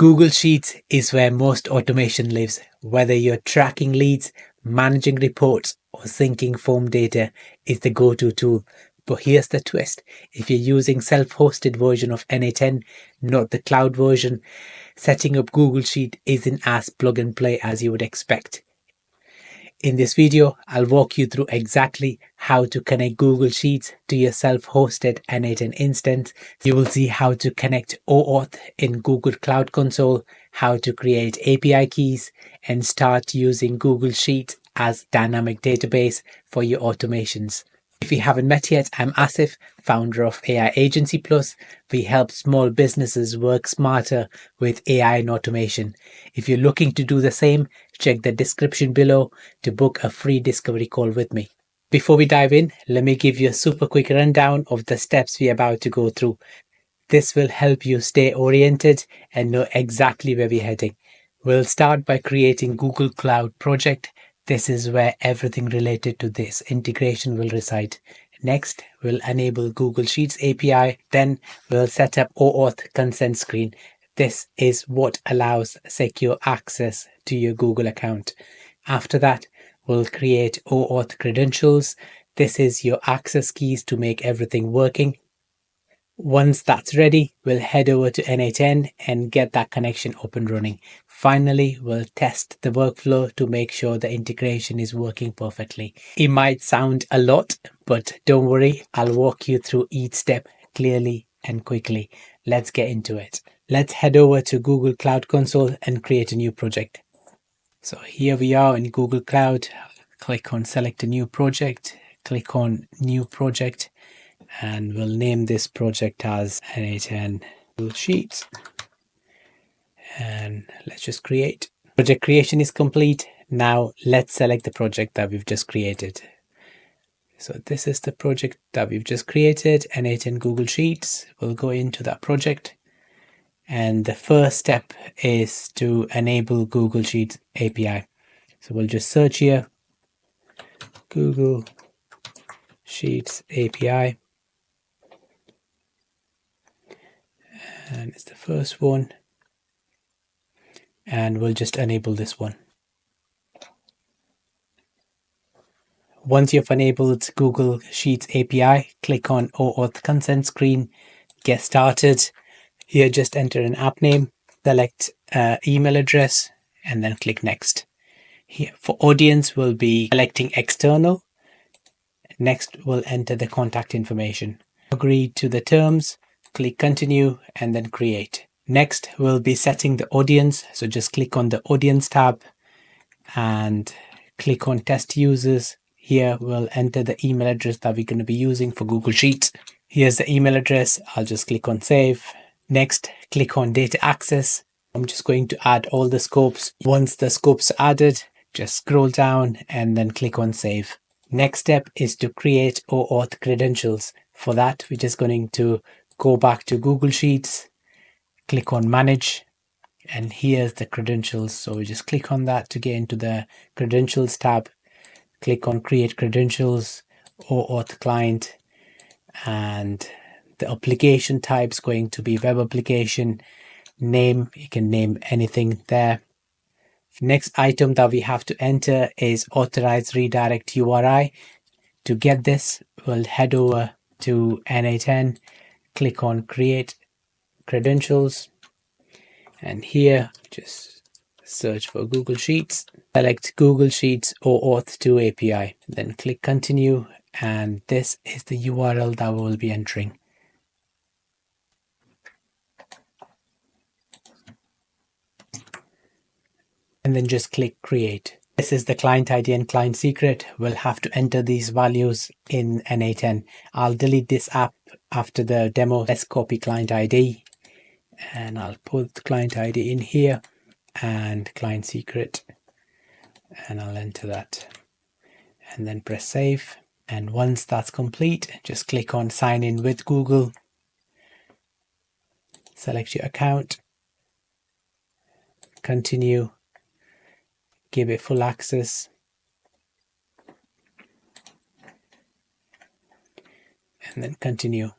Google Sheets is where most automation lives. Whether you're tracking leads, managing reports, or syncing form data, is the go-to tool. But here's the twist. If you're using self-hosted version of n8n, not the cloud version, setting up Google Sheet isn't as plug and play as you would expect. In this video, I'll walk you through exactly how to connect Google Sheets to your self-hosted n8n instance. You will see how to connect OAuth in Google Cloud Console, how to create API keys, and start using Google Sheets as dynamic database for your automations. If you haven't met yet, I'm Asif, founder of AI Agency Plus. We help small businesses work smarter with AI and automation. If you're looking to do the same, check the description below to book a free discovery call with me. Before we dive in, let me give you a super quick rundown of the steps we're about to go through. This will help you stay oriented and know exactly where we're heading. We'll start by creating Google Cloud project. This is where everything related to this integration will reside. Next, we'll enable Google Sheets API. Then we'll set up OAuth consent screen. This is what allows secure access to your Google account. After that, we'll create OAuth credentials. This is your access keys to make everything working. Once that's ready, we'll head over to n8n and get that connection up and running. Finally, we'll test the workflow to make sure the integration is working perfectly. It might sound a lot, but don't worry, I'll walk you through each step clearly and quickly. Let's get into it. Let's head over to Google Cloud Console and create a new project. So here we are in Google Cloud. Click on select a new project, click on new project, and we'll name this project as n8n Google Sheets. And let's just create. Project creation is complete. Now let's select the project that we've just created. So this is the project that we've just created, n8n Google Sheets. We'll go into that project. And the first step is to enable Google Sheets API. So we'll just search here, Google Sheets API. And it's the first one. And we'll just enable this one. Once you've enabled Google Sheets API, click on OAuth consent screen, get started. Here, just enter an app name, select email address, and then click next. Here for audience, we'll be selecting external. Next, we'll enter the contact information. Agree to the terms, click continue, and then create. Next, we'll be setting the audience. So just click on the audience tab and click on test users. Here we'll enter the email address that we're going to be using for Google Sheets. Here's the email address. I'll just click on save. Next, click on data access. I'm just going to add all the scopes. Once the scopes are added, just scroll down and then click on save. Next step is to create OAuth credentials. For that, we're just going to go back to Google Sheets, click on manage, and here's the credentials. So we just click on that to get into the credentials tab. Click on create credentials, OAuth client, and the application type is going to be web application. Name, you can name anything there. Next item that we have to enter is authorized redirect URI. To get this, we'll head over to n8n, click on create credentials, and here just search for Google Sheets, select Google Sheets OAuth 2 API, then click continue, and this is the URL that we will be entering. And then just click create. This is the client ID and client secret. We'll have to enter these values in n8n. I'll delete this app after the demo. Let's copy client ID and I'll put the client ID in here and client secret, and I'll enter that and then press save. And once that's complete, just click on sign in with Google, select your account, continue, give it full access, and then continue.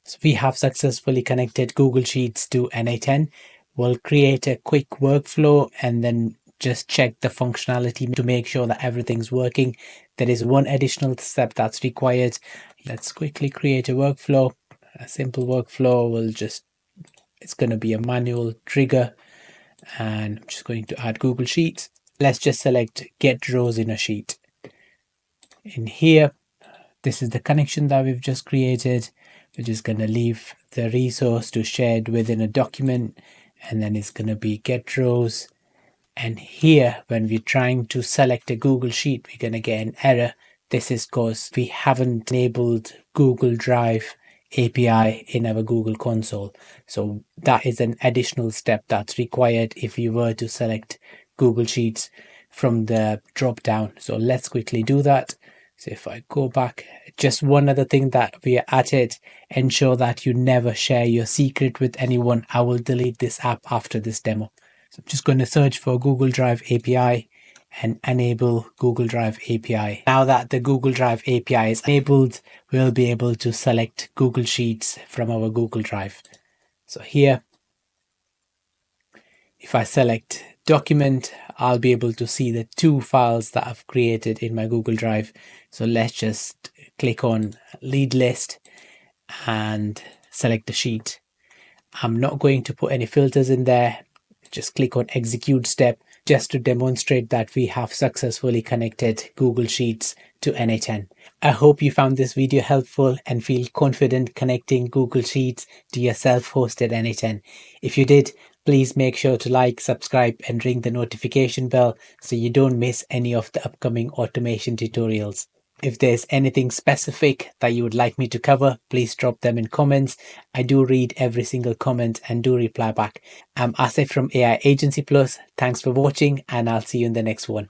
So we have successfully connected Google Sheets to n8n. We'll create a quick workflow and then just check the functionality to make sure that everything's working. There is one additional step that's required. Let's quickly create a workflow. A simple workflow will just, it's going to be a manual trigger, and I'm just going to add Google Sheets. Let's just select get rows in a sheet. In here, this is the connection that we've just created. We're just going to leave the resource to shared within a document, and then it's going to be get rows. And here, when we're trying to select a Google Sheet, we're going to get an error. This is because we haven't enabled Google Drive API in our Google console. So that is an additional step that's required if you were to select Google Sheets from the drop down. So let's quickly do that. So if I go back, just one other thing that we added, ensure that you never share your secret with anyone. I will delete this app after this demo. So I'm just going to search for Google Drive API and enable Google Drive API. Now that the Google Drive API is enabled, we'll be able to select Google Sheets from our Google Drive. So here, if I select document, I'll be able to see the two files that I've created in my Google Drive. So let's just click on lead list and select the sheet. I'm not going to put any filters in there. Just click on execute step just to demonstrate that we have successfully connected Google Sheets to n8n. I hope you found this video helpful and feel confident connecting Google Sheets to your self-hosted n8n. If you did, please make sure to like, subscribe and ring the notification bell so you don't miss any of the upcoming automation tutorials. If there's anything specific that you would like me to cover, please drop them in comments. I do read every single comment and do reply back. I'm Asif from AI Agency Plus. Thanks for watching and I'll see you in the next one.